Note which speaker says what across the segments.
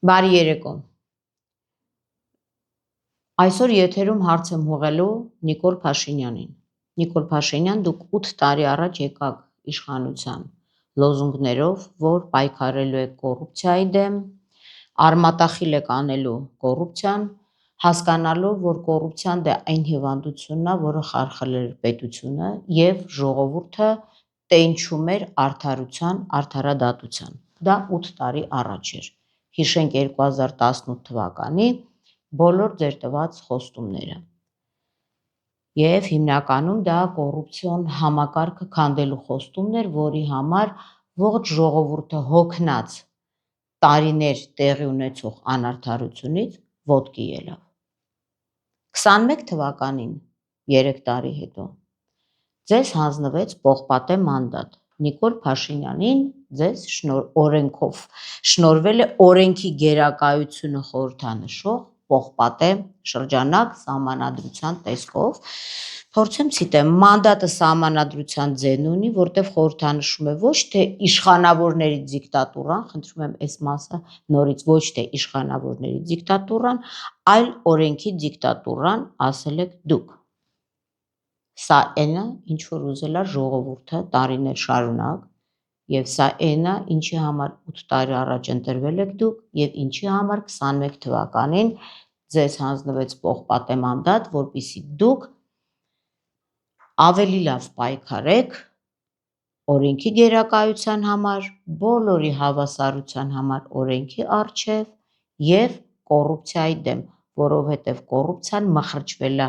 Speaker 1: Բարի երեկո։ Այսօր եթերում հարց եմ ուղղելու Նիկոլ Փաշինյանին։ Նիկոլ Փաշինյան, դուք 8 տարի առաջ եկաք իշխանության լոզունգներով, որ պայքարելու եք կոռուպցիայի դեմ, արմատախիլ եք անելու կոռուպցիան, հասկանալով, որ կոռուպցիան դա այն հիվանդությունն է, որը խարխլել է պետությունը եւ ժողովուրդը տենչում էր արդարության, արդարադատության։ Դա 8 տարի առաջ էր։ Հիշենք 2018 թվականի բոլոր ձեր տված խոստումները։ Եվ հիմնականում դա կոռուպցիոն համակարգը քանդելու խոստումն էր, որի համար ողջ ժողովուրդը հոգնած տարիներ տեղի ունեցող անարդարությունից ոտքի ելավ։ 21 թվականին, 3 տարի հետո, ձեզ հանձնվեց պողպատե մանդատ։ Նիկոլ Փաշինյանին ձեզ օրենքով շնորհվել է օրենքի գերակայությունը խորհրդանշող պողպատե շրջանակ սահմանադրության տեսքով։ Փորձեմ ցիտեմ, մանդատը սահմանադրության ձեն ունի, որտեղ խորհրդանշում է ոչ թե իշխանավորների դիկտատուրան, խնդրում եմ այս մասը նորից ոչ թե իշխանավորների դիկտատուրան, այլ օրենքի դիկտատուրան, ասել եք դուք։ Սա այնը, ինչ որ ուզել է ժողովուրդը տարիներ շարունակ, եւ սա այնը, ինչի համար 8 տարի առաջ ընտրվել եք դուք, եւ ինչի համար 21 թվականին ձեզ հանձնվեց պողպատե մանդատ, որպեսզի դուք ավելի լավ պայքարեք օրենքի գերակայության համար, բոլորի հավասարության համար օրենքի առջև եւ կոռուպցիայի դեմ, որովհետեւ կոռուպցիան մխրճվել է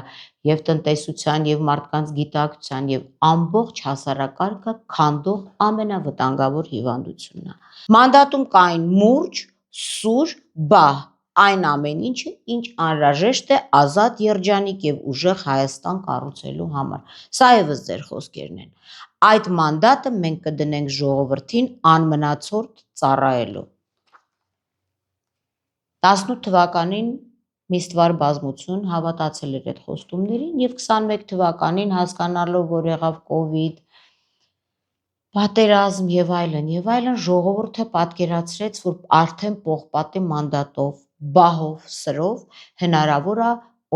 Speaker 1: եւ տնտեսության եւ մարդկանց գիտակցության եւ ամբողջ հասարակարգը քանդող ամենավտանգավոր հիվանդությունն է։ Մանդատում կային մուրճ, սուր, բահ, այն ամեն ինչը, ինչ անհրաժեշտ է ազատ երջանիկ եւ ուժեղ Հայաստան կառուցելու համար։ Սա եւս ձեր խոսքերն են։ Այդ մանդատը մենք կդնենք ժողովրդին անմնացորդ ծառայելու։ 18 թվականին մի ստվար բազմություն հավատացել էր այդ խոստումներին եւ 21 թվականին հասկանալով, որ եղավ կովիդ, պատերազմ եւ այլն, ժողովուրդը պատկերացրեց, որ արդեն պողպատե մանդատով, բահով, սրով հնարավոր է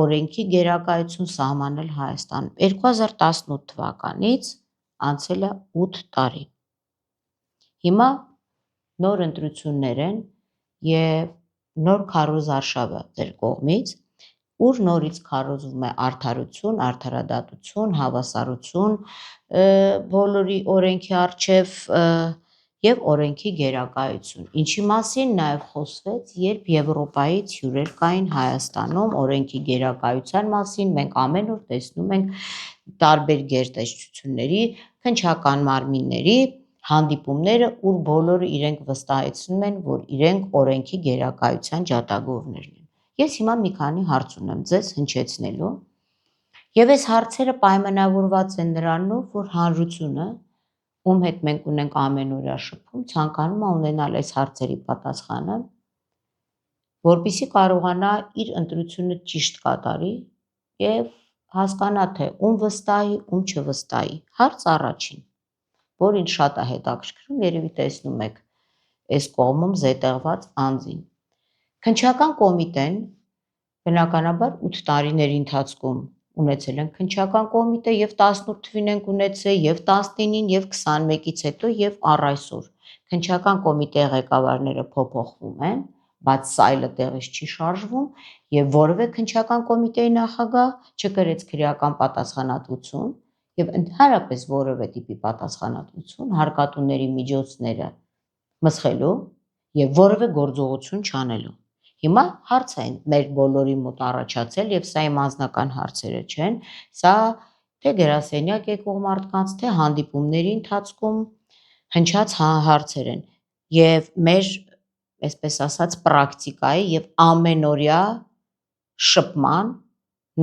Speaker 1: օրենքի գերակայություն սահմանել Հայաստանում։ 2018 թվականից անցել է 8 տարի։ Հիմա նոր ընտրություններ են եւ նոր քարոզարշավը ձեր կողմից, ուր նորից քարոզվում է արդարություն, արդարադատություն, հավասարություն, բոլորի օրենքի առջև եւ օրենքի գերակայություն։ Ինչի մասին նաեւ խոսվեց, երբ Եվրոպայից հյուրեր կային Հայաստանում օրենքի գերակայության մասին, մենք ամեն օր տեսնում ենք տարբեր գերտեսչությունների, քննչական մարմինների հանդիպումները, ուր բոլորը իրենք վստահեցնում են, որ իրենք օրենքի գերակայության ջատագովներն են։ Ես հիմա մի քանի հարց ունեմ ձեզ հնչեցնելու, եւ այս հարցերը պայմանավորված են նրանով, որ հանրությունը, ում հետ մենք ունենք ամենօրյա շփում, ցանկանում է ունենալ այս հարցերի պատասխանը, որպեսզի կարողանա իր ընտրությունը ճիշտ կատարի եւ հասկանա, թե ում վստահի, ում չվստահի։ Հարց առաջին, որ ինձ շատ է հետաքրքրում, երևի տեսնում եք այս կողմում զետեղված անձին։ Քննչական կոմիտեն բնականաբար 8 տարիների ընթացքում ունեցել են քննչական կոմիտե եւ 18 թվին ենք ունեցել եւ 19-ին եւ 21-ից հետո եւ առ այսօր։ Քննչական կոմիտեի ղեկավարները փոփոխվում են, բայց սայլը տեղից չի շարժվում եւ որևէ քննչական կոմիտեի նախագահ չկրեց քրեական պատասխանատվություն եւ ընդհանրապես որևէ տիպի պատասխանատվություն հարկատուների միջոցները մսխելու եւ որևէ գործողություն չանելու։ Հիմա հարց է մեր բոլորի մոտ առաջացել եւ սա իմ անձնական հարցերը չեն, սա թե գրասենյակ եկող մարդկանց, թե հանդիպումների ընթացքում հնչած հարցեր են եւ մեր, այսպես ասած, պրակտիկայի եւ ամենօրյա շփման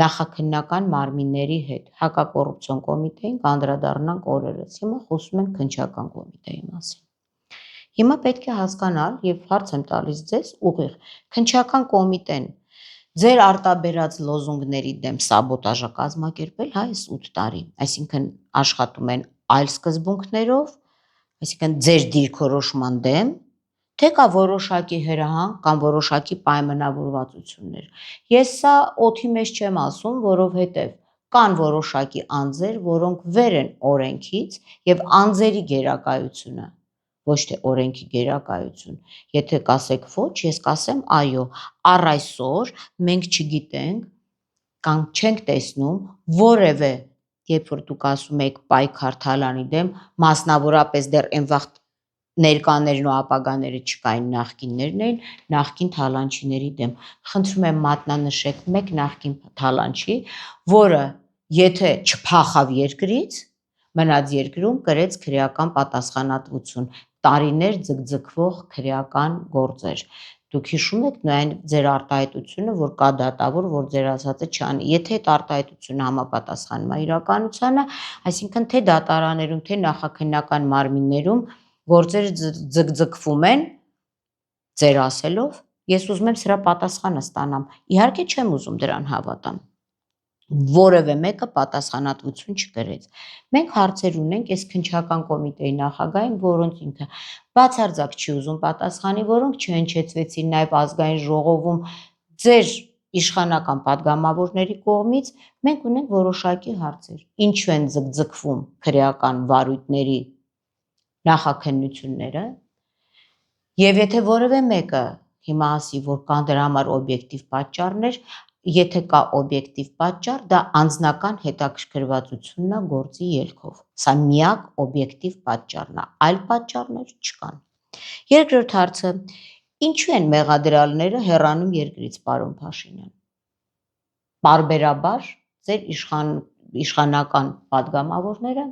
Speaker 1: նախաքննական մարմինների հետ, հակակոռուպցիոն կոմիտեին կանդրադառնանք օրերս։ Հիմա խոսում ենք քննչական կոմիտեի մասին։ Հիմա պետք է հասկանալ եւ հարց եմ տալիս ձեզ ուղիղ, քննչական կոմիտեն ձեր արտաբերած լոզունգների դեմ սաբոտաժ է կազմակերպել այս 8 տարի, այսինքն աշխատում են այլ սկզբունքներով, այսինքն ձեր դիրքորոշման դեմ, թե կա որոշակի հրահանգ կամ որոշակի պայմանավորվածություններ։ Ես սա օդի մեջ չեմ ասում, որովհետև կան որոշակի անձեր, որոնք վեր են օրենքից եւ անձերի գերակայությունը, ոչ թե օրենքի գերակայություն։ Եթե կասեք ոչ, ես կասեմ այո, առ այսօր մենք չգիտենք կամ չենք տեսնում որևէ, երբ որ դուք ասում եք պայքար թալանի դեմ, մասնավորապես դեռ այն վաղ ներկաներն ու ապագաները չկային, նախկիններն էին, նախկին թալանչիների դեմ։ Խնդրում եմ մատնանշեք մեկ նախկին թալանչի, որը եթե չփախավ երկրից, մնաց երկրում կրեց քրեական պատասխանատվություն, տարիներ ձգձգվող քրեական գործեր։ Դուք հիշում եք նույն ձեր արտահայտությունը, որ կա դատավոր, որ ձեր ասածը չանի։ Եթե այդ արտահայտությունը համապատասխանում է իրականությանը, այսինքն թե դատարաններում, թե նախաքննական մարմիններում գործերը ձգձգվում են ձեր ասելով, ես ուզում եմ սրա պատասխանը ստանամ։ Իհարկե չեմ ուզում դրան հավատամ։ Որևէ մեկը պատասխանատվություն չկրեց։ Մենք հարցեր ունենք այս քննչական կոմիտեի նախագահին, որոնց ինքը բացարձակ չի ուզում պատասխանի, որոնք չհնչեցվեցին նաև ազգային ժողովում ձեր իշխանական падգամավորների կողմից, մենք ունենք որոշակի հարցեր։ Ինչու են ձգձգվում քրեական վարույթների նախաքննությունները, եւ եթե որևէ մեկը հիմա ասի, որ կան դրա համար օբյեկտիվ պատճառներ, եթե կա օբյեկտիվ պատճառ, դա անձնական հետաքրքրվածությունն է գործի ելքով։ Սա միակ օբյեկտիվ պատճառն է, այլ պատճառներ չկան։ Երկրորդ հարցը. ինչու են մեղադրյալները հեռանում երկրից, պարոն Փաշինյան։ Պարբերաբար ձեր իշխանական падգամավորները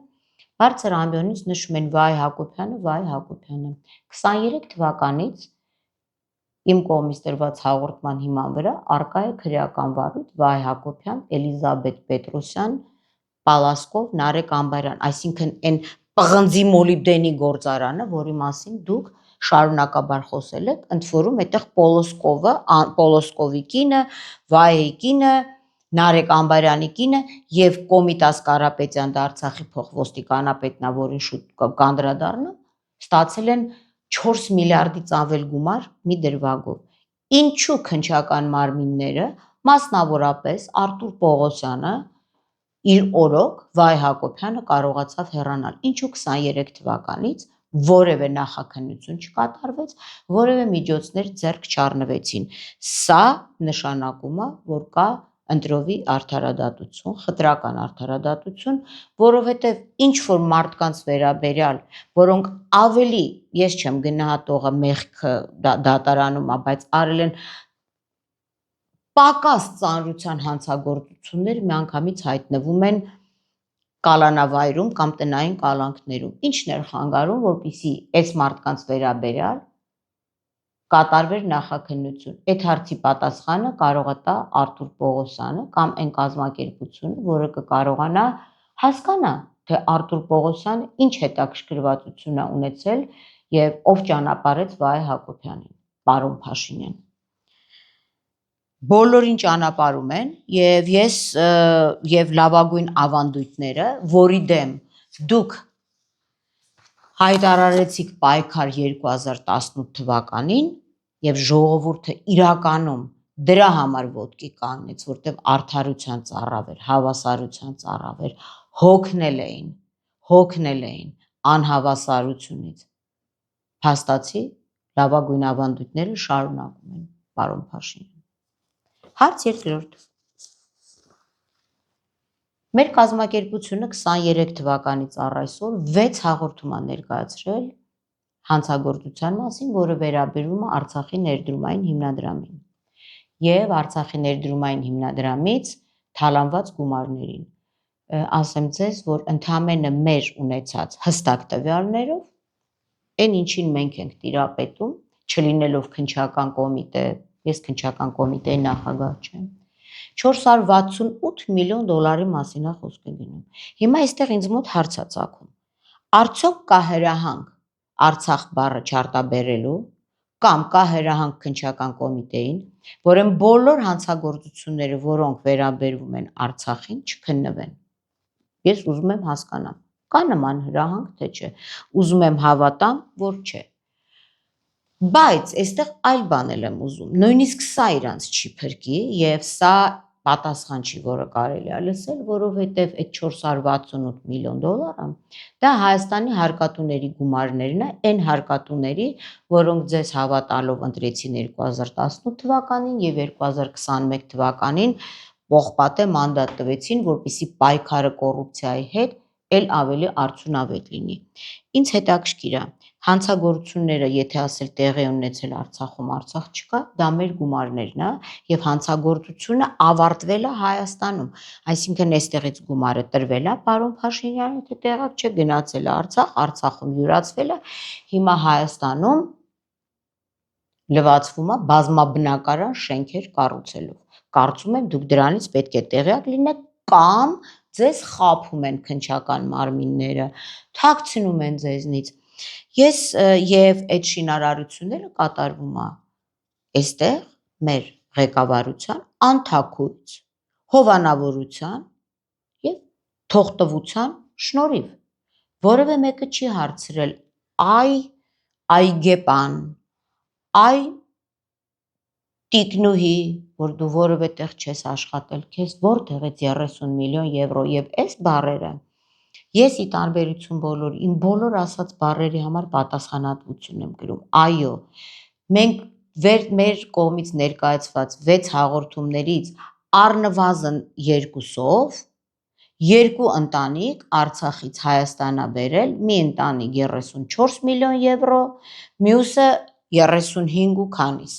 Speaker 1: բարձր ամբիոնից նշում են վայ Հակոբյանը, վայ Հակոբյանը։ 23 թվականից իմ կողմից տրված հաղորդման հիման վրա արկա է քրեական վարույթ վայ Հակոբյան, Էլիզաբեթ Պետրոսյան, Պալասկով, Նարեկ Ամբարյան, այսինքն այն պղնձի մոլիբդենի գործարանը, որի մասին դուք շարունակաբար խոսել եք, ընդ որում այդտեղ Պոլոսկովի կինը, Վայեի կինը, Նարեկ Ամբարյանի կինը եւ Կոմիտաս Կարապետյան դա Արցախի փոխոստիկանապետն է, որին շուտ կանդրադառնամ, ստացել են 4 միլիարդից ավել գումար մի դրվագով։ Ինչու քննչական մարմինները, մասնավորապես Արտուր Պողոսյանը, իր օրոք Վայ Հակոբյանը կարողացավ հեռանալ։ Ինչու 23 թվականից որևէ նախաքննություն չկատարվեց, որևէ միջոցներ ձեռք չառնվեցին։ Սա նշանակում է, որ կա ընտրովի արդարադատություն, խտրական արդարադատություն, որովհետև ինչ որ մարդկանց վերաբերյալ, որոնք ավելի, ես չեմ գնահատողը մեղքը դատարանում, բայց արել են պակաս ծանրության հանցագործություններ, միանգամից հայտնվում են կալանավայրում կամ տնային կալանքներում։ Ինչն էր խանգարում, որպեսզի այս մարդկանց վերաբերյալ կատարվեր նախաքննություն։ Այդ հարցի պատասխանը կարող է տա Արտուր Պողոսյանը կամ այն կազմակերպությունը, որը կկարողանա հասկանա, թե Արտուր Պողոսյանը ինչ հետաքրքրվածություն է ունեցել եւ ով ճանապարհեց Վայ Հակոբյանին, պարոն Փաշինյան։ Բոլորին ճանապարհում են եւ ես եւ լավագույն ավանդույթները, որի դեմ դուք հայտարարեցիք պայքար 2018 թվականին եւ ժողովուրդը իրականում դրա համար ոտքի կանգնեց, որտեղ արդարության ծառավ էր, հավասարության ծառավ էր, հոգնել էին անհավասարությունից։ Փաստացի լավագույն ավանդույթները շարունակում են, պարոն Փաշինյան։ Հարց երկրորդ։ Մեր կազմակերպությունը 23 թվականից առ այսօր 6 հաղորդում է ներկայացրել հանցագործության մասին, որը վերաբերում է Արցախի ներդրումային հիմնադրամին եւ Արցախի ներդրումային հիմնադրամից թալանված գումարներին։ Ասեմ ձեզ, որ ընդամենը մեր ունեցած հստակ տվյալներով, այն ինչին մենք ենք տիրապետում, չլինելով քննչական կոմիտե, ես քննչական կոմիտեի նախագահ չեմ, 468 միլիոն դոլարի մասին է խոսքը գնում։ Հիմա այստեղ ինձ մոտ հարց է ծագում։ Արդյոք կա հրահանգ Արցախ բառը չարտաբերելու կամ կա հրահանգ քննչական կոմիտեին, որ այն բոլոր հանցագործությունները, որոնք վերաբերվում են Արցախին, չքննվեն։ Ես ուզում եմ հասկանամ, կա նման հրահանգ, թե չէ։ Ուզում եմ հավատամ, որ չէ։ Բայց այստեղ այլ բան եմ ուզում, նույնիսկ սա իրանց չի փրկի եւ սա պատասխան չի, որը կարելի է լսել, որովհետեւ այդ 468 միլիոն դոլարը դա Հայաստանի հարկատուների գումարներն է, այն հարկատուների, որոնք ձեզ հավատալով ընտրեցին 2018 թվականին եւ 2021 թվականին պողպատե մանդատ տվեցին, որպեսզի պայքարը կոռուպցիայի հետ էլ ավելի արդյունավետ լինի։ Ինձ հետաքրքիր է, հանցագործությունները, եթե ասել տեղի ունեցել Արցախում, Արցախ չկա, դա մեր գումարներն է եւ հանցագործությունը ավարտվել է Հայաստանում։ Այսինքն այստեղից գումարը տրվել է պարոն Փաշինյանը, թե տեղակ չէ, գնացել է Արցախ, Արցախում յուրացվել է, հիմա Հայաստանում լվացվում է բազմաբնակարան շենքեր կառուցելով։ Կարծում եմ դուք դրանից պետք է տեղյակ լինեք կամ ձեզ խաբում են քննչական մարմինները, թաքցնում են ձեզնից։ Ես եւ այդ շինարարությունները կատարվում է այստեղ մեր ղեկավարության անթաքույց հովանավորության եւ թողտվության շնորհիվ։ Որևէ մեկը չի հարցրել այգեպան, այ տիկնուհի, որ դու որևէ տեղ չես աշխատել, քեզ որտեղից 30 միլիոն եվրո եւ այս բառերը ես ի տարբերություն բոլոր իմ բոլոր ասած բառերի համար պատասխանատվություն եմ կրում։ Այո, մենք մեր կողմից ներկայացված 6 հաղորդումներից առնվազն 2-ով երկու ընտանիք Արցախից Հայաստան է բերել, մի ընտանիք 34 միլիոն եվրո, մյուսը 35 ու քանիս։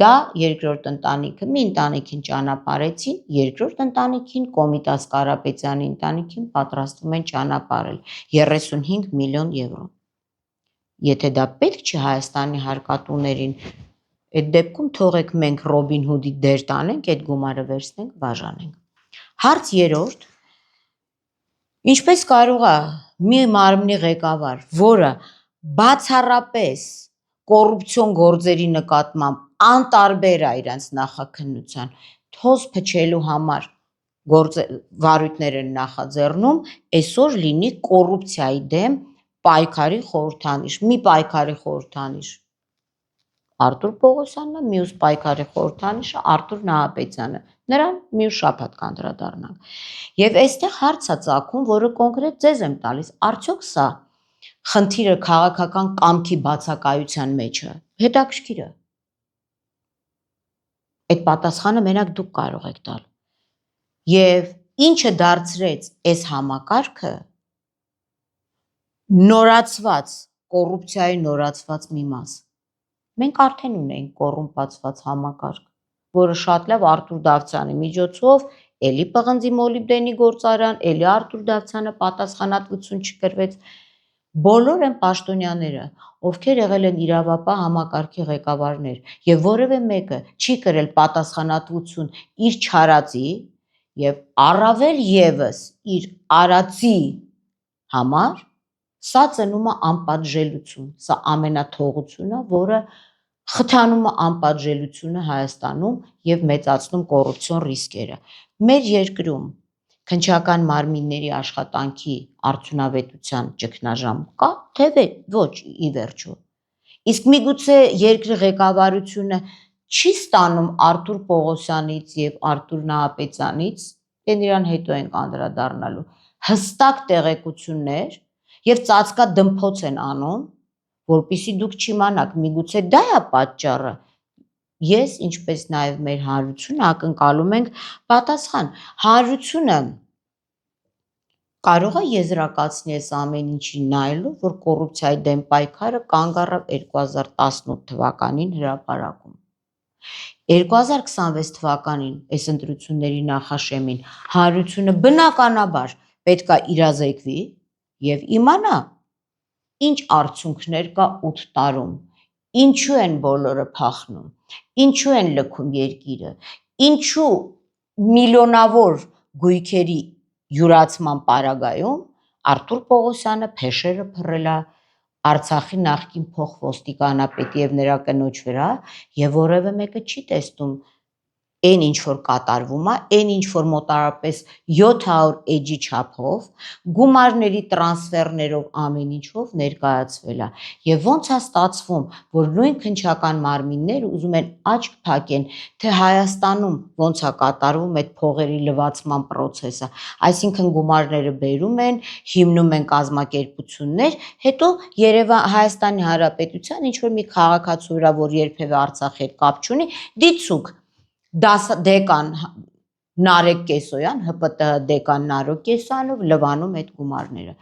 Speaker 1: Դա երկրորդ ընտանիքը, մի ընտանիքին ճանապարհեցին, երկրորդ ընտանիքին Կոմիտաս Կարապետյանի ընտանիքին պատրաստվում են ճանապարհել 35 միլիոն եվրո։ Եթե դա պետք չի Հայաստանի հարկատուներին, այդ դեպքում թողեք մենք Ռոբին Հուդի դեր տանենք, այդ գումարը վերցնենք, բաժանենք։ Հարց 3. Ինչպես կարող է մի մարմնի ղեկավար, որը բացառապես կոռուպցիոն գործերի նկատմամբ անտարբեր է իրենց նախաքննության, թոզ փչելու համար վարույթներ են նախաձեռնում, այսօր լինի կոռուպցիայի դեմ պայքարի խորհրդանիշ, մի պայքարի խորհրդանիշ Արտուր Պողոսյանն է, մյուս պայքարի խորհրդանիշը Արտուր Նահապետյանը, նրան մյուս շաբաթ կանդրադառնանք։ Եվ այստեղ հարց է ծագում, որը կոնկրետ ձեզ եմ տալիս, արդյոք սա խնդիրը քաղաքական կամքի բացակայության մեջ է, հետաքրքիր է։ Այդ պատասխանը մենակ դուք կարող եք տալ։ Եվ ինչը դարձրեց այս համակարգը նորացված, կոռուպցիայի նորացված մի մաս։ Մենք արդեն ունենք կոռումպացված համակարգ, որը շատ լավ Արտուր Դավթյանի միջոցով էլի պղնձի մոլիբդենի գործարան, էլի Արտուր Դավթյանը պատասխանատվություն չկրվեց։ Բոլոր են պաշտոնյաները, ովքեր եղել են իրավապահ համակարգի ղեկավարներ եւ որևէ մեկը չի կրել պատասխանատվություն իր չարածի եւ առավել եւս իր արածի համար, սա ծնում է անպատժելություն, սա ամենաթողությունն է, որը խթանում է անպատժելությունը Հայաստանում եւ մեծացնում կոռուպցիոն ռիսկերը։ Մեր երկրում քննչական մարմինների աշխատանքի արդյունավետության ճգնաժամ կա, թե ոչ ի վերջո։ Իսկ միգուցե երկրի ղեկավարությունը չի ստանում Արտուր Պողոսյանից եւ Արտուր Նահապետյանից, դեն իրան հետո ենք անդրադառնալու, հստակ տեղեկություններ եւ ծածկադմփոց են անում, որpիսի դուք չիմանաք, միգուցե դա է պատճառը։ Ես, ինչպես նաև մեր հանրությունը ակնկալում ենք պատասխան։ Հանրությունը կարող է եզրակացնել այս ամեն ինչին նայելով, որ կոռուպցիայի դեմ պայքարը կանգ առավ 2018 թվականին հրապարակում։ 2026 թվականին այս ընտրությունների նախաշեմին հանրությունը բնականաբար պետք է իրազեկվի եւ իմանա ինչ արդյունքներ կա 8 տարում, ինչու են բոլորը փախնում, ինչու են լքում երկիրը, ինչու միլիոնավոր գույքերի յուրացման պարագայում Արտուր Պողոսյանը փեշերը փռել է Արցախի նախկին փոխոստիկանապետի եւ նրա կնոջ վրա եւ որևէ մեկը չի տեսնում այն ինչ որ կատարվում է, այն ինչ որ մոտարապես 700 էջի չափով, գումարների տրանսֆերներով ամեն ինչով ներկայացվել է։ Եվ ոնց է ստացվում, որ նույն քննչական մարմինները ուզում են աչք փակեն, թե Հայաստանում ոնց է կատարվում այդ փողերի լվացման process-ը, այսինքն գումարները բերում են, հիմնում են կազմակերպություններ, հետո Հայաստանի Հանրապետության ինչ որ մի քաղաքացու վրա, որ երբևէ Արցախի հետ կապ չունի, դիցուք դեկան Նարեկ Կեսոյան, ՀՊՏՀ դեկան Նարեկ Կեսոյանով լվանում այդ գումարները։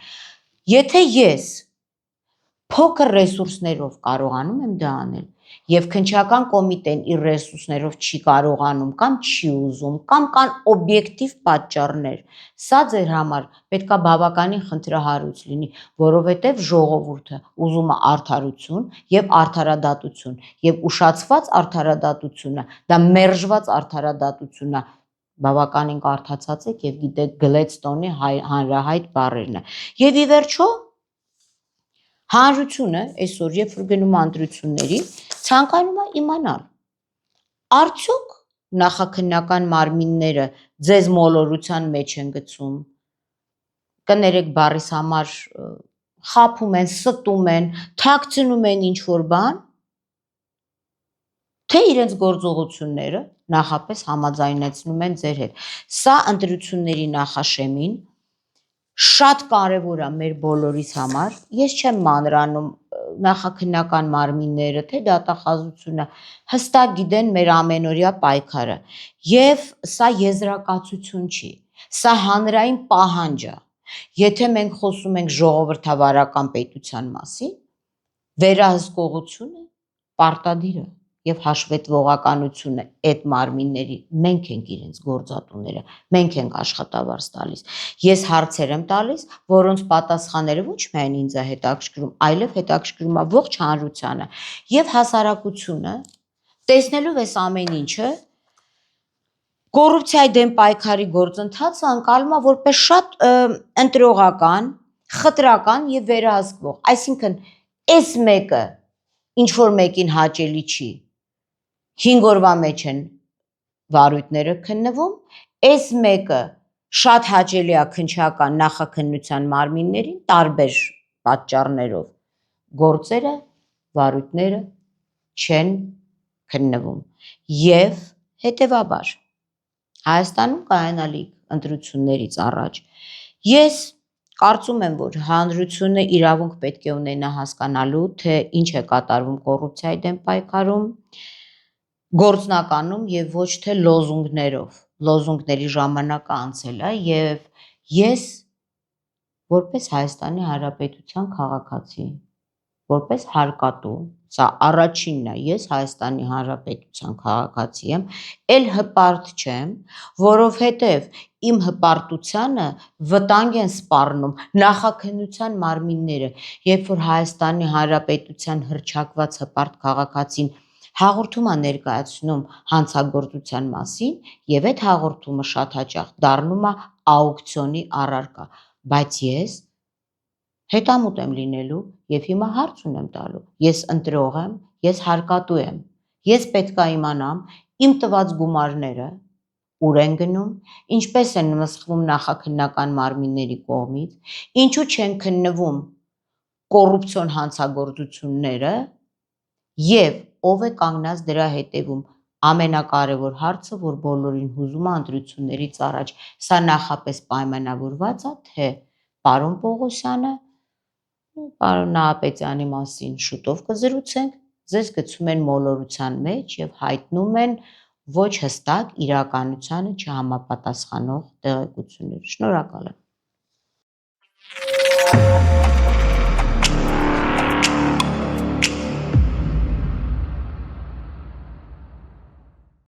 Speaker 1: Եթե ես փոքր ռեսուրսներով կարողանում եմ դա անել, եւ քննչական կոմիտեն իր ռեսուրսներով չի կարողանում կամ չի ուզում կամ կան օբյեկտիվ պատճառներ, սա ձեր համար պետքա բավականին խնդրահարույց լինի, որովհետեւ ժողովուրդը ուզում է արդարություն եւ արդարադատություն, եւ ուշացված արդարադատությունը, դա մերժված արդարադատություն է, բավականին կարդացած եք եւ գիտեք Գլեդստոնի հանրահայտ բառերն է։ Եվ ի վերջո հանրությունը այսօր երբ որ գնում ընտրությունների, ցանկանում է իմանալ, արդյոք նախաքննական մարմինները ձեզ մոլորության մեջ են գցում, կներեք բառիս համար խաբում են, ստում են, թաքցնում են ինչ-որ բան, թե իրենց գործողությունները նախապես համաձայնեցնում են ձեր հետ։ Սա ընտրությունների նախաշեմին շատ կարևոր է մեր բոլորիս համար, ես չեմ մանրանում նախաքննական մարմինները, թե դատախազությունը հստակ գիտեն մեր ամենօրյա պայքարը եւ սա եզրակացություն չի, սա հանրային պահանջ է, եթե մենք խոսում ենք ժողովրդավարական պետության մասին, վերահսկողությունը պարտադիր է եւ հաշվետվողականությունը այդ մարմինների մենք ենք իրենց գործատուները, մենք ենք աշխատավարձ տալիս։ Ես հարցեր եմ տալիս, որոնց պատասխանները ոչ միայն ինձ է հետաքրքրում, այլև հետաքրքրում է ողջ հանրությանը եւ հասարակությունը տեսնելով այս ամեն ինչը կոռուպցիայի դեմ պայքարի գործընթացը անցալում է որպես շատ ընտրողական, խտրական եւ վերահսկվող, այսինքն այս մեկը ինչ որ մեկին հաճելի չի, 5 օրվա մեջ են վարույթները քննվում, այս մեկը շատ հաճելի է քննչական նախաքննության մարմիններին տարբեր պատճառներով գործերը, վարույթները չեն քննվում եւ հետեւաբար Հայաստանում կայանալիք ընտրություններից առաջ ես կարծում եմ, որ հանրությունը իրավունք պետք է ունենա հասկանալու, թե ինչ է կատարվում կոռուպցիայի դեմ պայքարում, գործնականում եւ ոչ թե լոզունգներով, լոզունգների ժամանակը անցել է եւ ես որպես Հայաստանի Հանրապետության քաղաքացի, որպես հարկատու, սա առաջինն է, ես Հայաստանի Հանրապետության քաղաքացի եմ, էլ հպարտ չեմ, որովհետև իմ հպարտությանը վտանգ են սպառնում նախաքննության մարմինները, երբ որ Հայաստանի Հանրապետության հռչակված հպարտ քաղաքացին հաղորդում է ներկայացնում հանցագործության մասին եւ այդ հաղորդումը շատ հաճախ դառնում է աուկցիոնի առարկա, բայց ես հետամուտ եմ լինելու եւ հիմա հարց ունեմ տալու, ես ընտրող եմ, ես հարկատու եմ, ես պետք է իմանամ իմ տված գումարները ուր են գնում, ինչպես են մսխվում նախաքննական մարմինների կողմից, ինչու չեն քննվում կոռուպցիոն հանցագործությունները եւ ով է կանգնած դրա հետևում ամենակարևոր հարցը, որ բոլորին հուզում է ընտրություններից առաջ, սա նախապես պայմանավորված է, թե պարոն Պողոսյանը, պարոն Նահապետյանի մասին շուտով կզրուցենք, ձեզ գցում են մոլորության մեջ եւ հայտնում են ոչ հստակ իրականությանը չհամապատասխանող տեղեկություններ։ Շնորհակալ եմ։